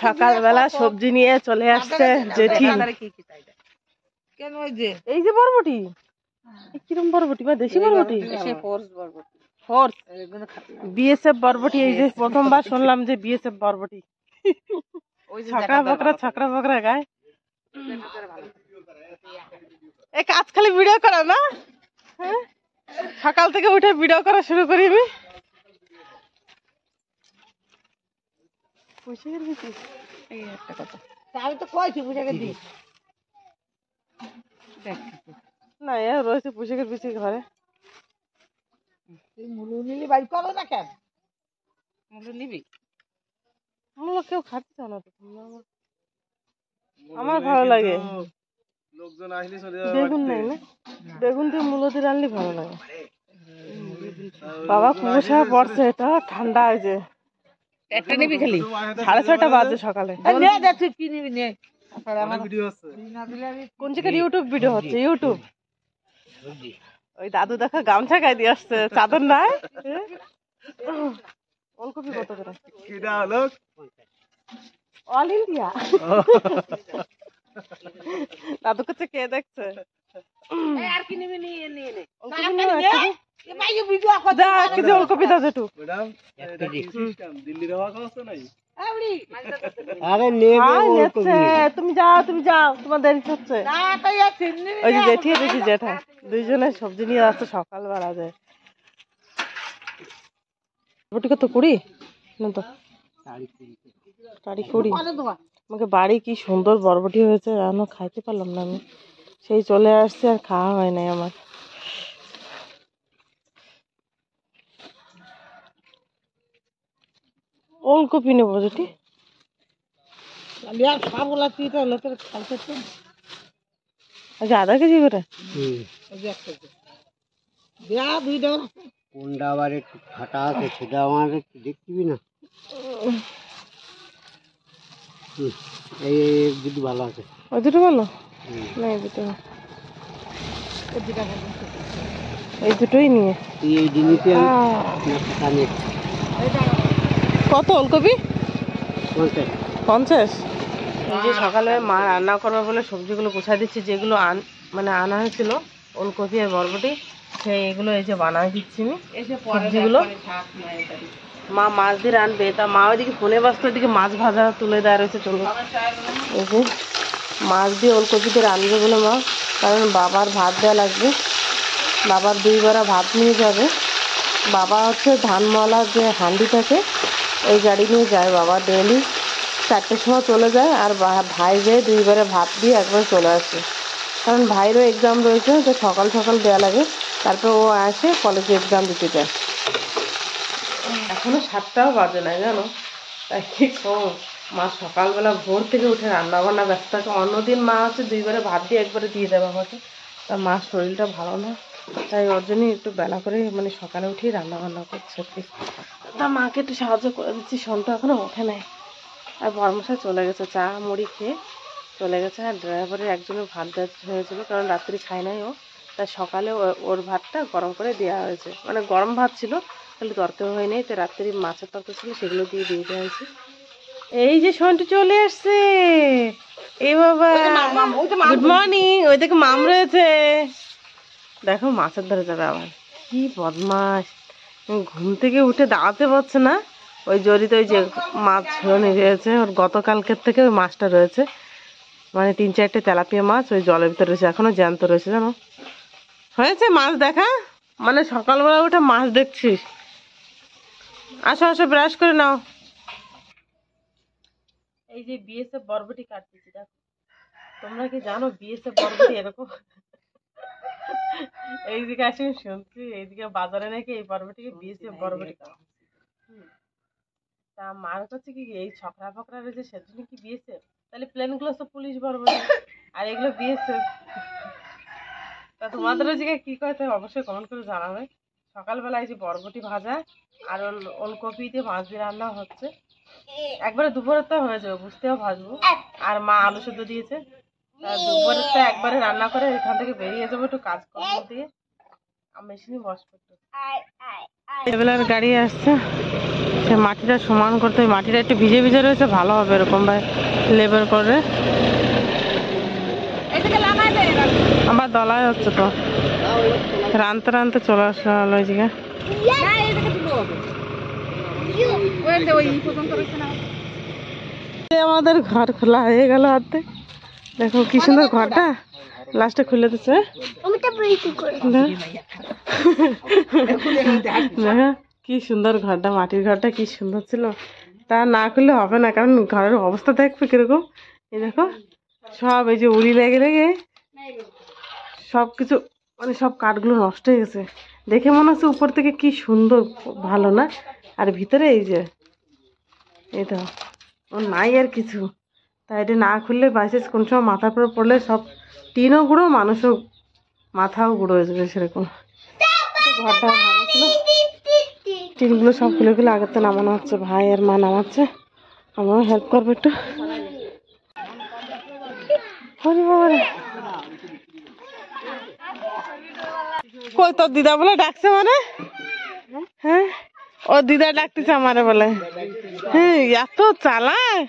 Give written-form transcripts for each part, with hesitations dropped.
সকালবেলা সবজি নিয়ে চলে আসছে জেঠি। এই যে বরবটি, কিরম বরবটি বা দেশি বরবটি? বিএসএফ বরবটি। এই যে প্রথমবার শুনলাম যে বিএসএফ বরবটি। ছকরা বকরা গায়ে। এই কাজ খালি ভিডিও করা না? হ্যাঁ, সকাল থেকে উঠে ভিডিও করা শুরু করি আমি। আমি তো কইছি পুষাকে দিই না, এ রয়েছে পুষাকের পিছিয়ে ঘরে। তুই মুলু নিলি বাড়ি করো না কেন? মুলু নিবি? মুলো কেউ খাচ্ছে না তো। আমার ভালো লাগে। লোকজন আসলে চলে বেগুন নাই না, বেগুন দিয়ে মুলো দিয়ে রান্নলে ভালো লাগে। বাবা কুয়াশা পড়ছে, এটা ঠান্ডা হয়েছে। একটা নিবি খালি 6:30 বাজে সকালে। তুই কি নিবি নে? কোন জায়গায় ইউটিউব ভিডিও হচ্ছে? ইউটিউব। ওই দাদু দেখা গামছা গায়ে দিয়ে আসছে, চাদর নাই। ওলকপি কত করে? All India. দাদু কাছে কে দেখছে? আর কি নিবি নিয়ে নিয়ে নে। ওলকপি দাও যেটু। তুমি যাও তোমার দেরি হচ্ছে। ওই যে জেঠি দেখি জেঠা দুইজনে সবজি নিয়ে আসছে সকালবেলা। যায় বরবটি কত? 20 না তো 20। আমাকে বাড়ি কি সুন্দর বরবটি হয়েছে, এখনো খাইতে পারলাম না আমি। সেই চলে আসছে আর খাওয়া হয় নাই আমার। ওলকপি নেবো যেটি। আচ্ছা, 1/2 কেজি করে। কোনটা আবার একটু ফাটা আছে সেটা আমার একটু দেখবি না। এই দুটো ভালো আছে। ওই দুটো ভালো না? এই দুটো, এই দুটোই নিয়ে। এই জিনিসে কত ওলকপি? 50। 50। এই যে সকালে মা রান্না করবে বলে সবজিগুলো গুছাই দিচ্ছি, যেগুলো মানে আনা হয়েছিল ওলকপি আর বরবটি, সেইগুলো এই যে বানাই দিচ্ছি আমি সবজিগুলো। মা মাছ দিয়ে রানবে, তা মা ওইদিকে ফোনে ব্যস্ত, ওইদিকে মাছ ভাজা তুলে দেওয়া রয়েছে। চলো এই যে মাছ দিয়ে ওলকপি দিয়ে রানবে বলে মা, কারণ বাবার ভাত দেওয়া লাগবে। বাবার 2 বেলা ভাত নিয়ে যাবে। বাবা হচ্ছে ধানমলা যে হান্ডি থাকে ওই গাড়ি নিয়ে যায় বাবা। ডেলি 4টের সময় চলে যায়, আর ভাই যেয়ে 2 বেলা ভাত দিয়ে একবার চলে আসে। কারণ ভাইরও এক্সাম রয়েছে, তো সকাল সকাল দেওয়া লাগে। তারপর ও আসে কলেজে এক্সাম দিতে যায়। এখনো 7টাও বাজে নাই জানো। তাই কি কম, মা সকালবেলা ভোর থেকে উঠে রান্না বান্না ব্যস্ত থাকে। অন্যদিন মা হচ্ছে 2 বেলা ভাত দিয়ে একবারে দিয়ে দেয় বাবাকে। তা মার শরীরটা ভালো না, তাই ওর জন্যই একটু বেলা করে মানে সকালে উঠেই রান্না বান্না করছে। তা মাকে একটু সাহায্য করে দিচ্ছি। সন্টু এখনো ওঠে নাই, আর বরমশাই চলে গেছে চা মুড়ি খেয়ে চলে গেছে। আর ড্রাইভারের একজনের ভাত দেওয়া হয়েছিল, কারণ রাত্রি খায় নাই ও। তাই সকালে ওর ভাতটা গরম করে দেওয়া হয়েছে, মানে গরম ভাত ছিল, তাহলে তরকারি হয় নাই। তো রাত্রি মাছের তরকারি ছিল, সেগুলো দিয়ে দেওয়া হয়েছে। এই যে সন্টু চলে আসছে। এই বাবা, গুড মর্নিং। ওই দেখো মাম রয়েছে। দেখো মাছের ধরে যাবে আবার, কি বদমাস। ঘুম থেকে উঠে দাঁড়াতে পারছে না। ওই জড়িত ওই যে মাছ ধরে রয়েছে ওর, গতকালকের থেকে ওই মাছটা রয়েছে, মানে 3-4টে তেলাপিয়া মাছ ওই জলের ভিতরে রয়েছে, এখনো জ্যান্ত রয়েছে জানো। হয়েছে মাছ দেখা, মানে সকালবেলা উঠে মাছ দেখছিস। আসো আসো, ব্রাশ করে নাও। এই যে বিএসএফ বরবটি কাটতেছি, দেখো। তোমরা কি জানো বিএসএফ বরবটি এরকম? এইদিকে আসি শুনছি, এইদিকে বাজারে নাকি এই বরবটিকে বিএসএফ বরবটি খাওয়া। তা মার কাছে কি এই ছকরা ফকরা রয়েছে সেজন্য কি বিএসএফ? তাহলে প্লেন গুলো সব পুলিশ বরবটি, আর এগুলো বিএসএফ। তা তোমাদের ওইদিকে কি করতে অবশ্যই কমেন্ট করে জানাবে। সকালবেলায় যে বরবটি ভাজা আর ওলকপি দিয়ে মাছ দিয়ে রান্না হচ্ছে, একবারে দুপুরের তো হয়ে যাবে, বুঝতেও ভাজবো। আর মা আলু সেদ্ধ দিয়েছে, দুপুরের তো একবারে রান্না করে এখান থেকে বেরিয়ে যাবো একটু কাজকর্ম দিয়ে, মেশিনে বসবো একটু। লেবেলার গাড়ি আসছে, সে মাটিটা সমান করতে হয়। মাটিটা একটু ভিজে ভিজে রয়েছে, ভালো হবে এরকম ভাই লেবেল করে। আমার দলাই হচ্ছে তো, রানতে রানতে চলে আসা হলো এই জায়গায়। আমাদের ঘর খোলা হয়ে গেল অর্ধেক। দেখো কি সুন্দর ঘরটা লাস্টে খুলে দিচ্ছে। দেখো কি সুন্দর ঘরটা, মাটির ঘরটা কি সুন্দর ছিল। তা না খুললে হবে না, কারণ ঘরের অবস্থা দেখবে কিরকম। এই দেখো সব এই যে উড়ি লেগে লেগে সব কিছু মানে সব কাঠগুলো নষ্ট হয়ে গেছে। দেখে মনে হচ্ছে উপর থেকে কি সুন্দর, ভালো না? আর ভিতরে এই যে এটা ও নাই আর কিছু। তাই এটা না খুললে বাইসেস কোন সময় মাথার উপর পড়লে সব টিনও গুঁড়ো, মানুষও মাথাও গুঁড়ো হয়ে যাবে সেরকম। ঘরটা ভালো ছিল, টিনগুলো সব খুলে খুলে আগের তো নামানো হচ্ছে। ভাই আর মা নামাচ্ছে, আমরাও হেল্প করবো একটু। কই তোর দিদা বলে ডাকছে মানে? হ্যাঁ ও দিদা ডাকতেছে আমারে বলে। হ্যাঁ এত চালাক।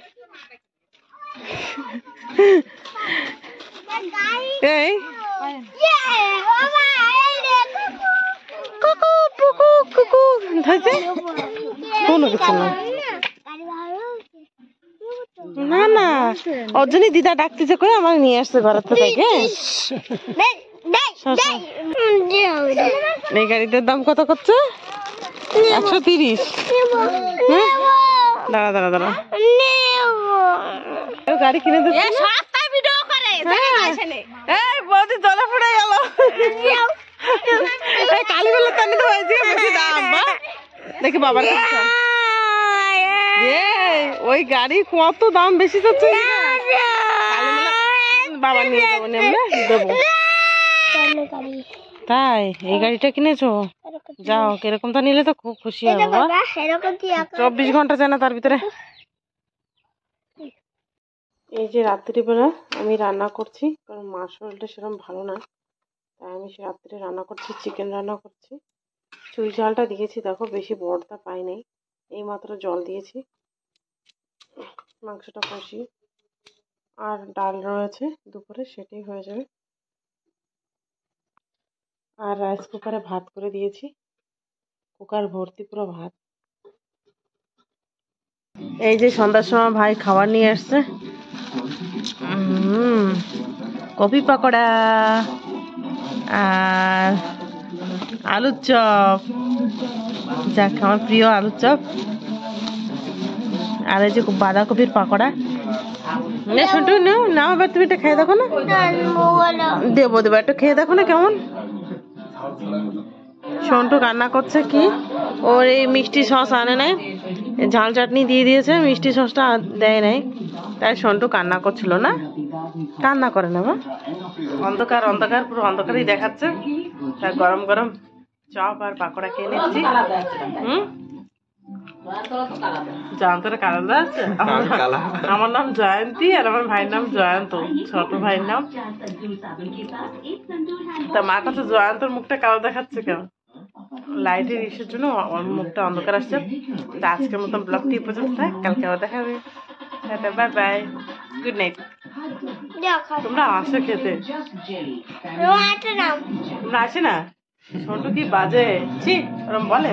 এই কুকু পুকু কুকু ধরছে কোনো কিছু না। না না ওর জন্যই দিদা ডাকতেছে, কই আমাকে নিয়ে আসছে ঘরের থেকে। এই গাড়িটার দাম কত করছে? 130। দাঁড়া দাঁড়া দাঁড়া, গাড়ি কিনে দিচ্ছে। বৌদি জলে পড়ে গেল। কালীবেলা তানি তো হয়েছে বেশি দাম। দেখি বাবার কাছে ওই গাড়ি কত দাম বেশি যাচ্ছে। বাবা নিয়ে যাবো, দেবো। তাই এই গাড়িটা কিনেছো? যাও, কিরকমটা নিলে তো খুব খুশি হবো। 24 ঘন্টা যায় না তার ভিতরে। এই যে রাত্রিবেলা আমি রান্না করছি, কারণ মার শরীরটা সেরকম ভালো না, তাই আমি সে রাত্রে রান্না করছি। চিকেন রান্না করছি, চুই ঝালটা দিয়েছি। দেখো বেশি বড়টা পাই নাই, এই মাত্র জল দিয়েছি। মাংসটা কষি আর ডাল রয়েছে দুপুরে, সেটাই হয়ে যাবে। আর রাইস কুকারে ভাত করে দিয়েছি, কুকার ভর্তি পুরো ভাত। এই যে সন্ধ্যার সময় ভাই খাবার নিয়ে আসছে, কপি পাকোড়া আর আলুর চপ, যাক আমার প্রিয় আলুর চপ। আর এই যে বাঁধাকপির পাকোড়া। শুনটু নাও, এবার তুমি এটা খেয়ে দেখো না। দেবো দেবো, একটু খেয়ে দেখো না কেমন। সন্টু কান্না করছে কি, ওর এই মিষ্টি সস আনে নাই, ঝাল চাটনি দিয়ে দিয়েছে, মিষ্টি সসটা দেয় নাই, তাই সন্টু কান্না করছিল। না কান্না করে না মা, অন্ধকার অন্ধকার পুরো অন্ধকারই দেখাচ্ছে। তাই গরম গরম চপ আর পাকোড়া খেয়ে নিচ্ছি। জয়ন্তর কালাদা আছে। আমার নাম জয়ন্তী আর আমার ভাইয়ের নাম জয়ন্ত, ছোট ভাইয়ের নাম। তা মার কাছে জয়ন্তর মুখটা কালো দেখাচ্ছে কেন? লাইটের ইস্যুর জন্য ওর মুখটা অন্ধকার আসছে। তা আজকের মতন ব্লগটি পর্যন্ত থাক, কালকে আবার দেখা হবে। Bye bye, good night. তোমরা আসো খেতে, তোমরা আসে না। ছোট কি বাজে, ছি ওরম বলে।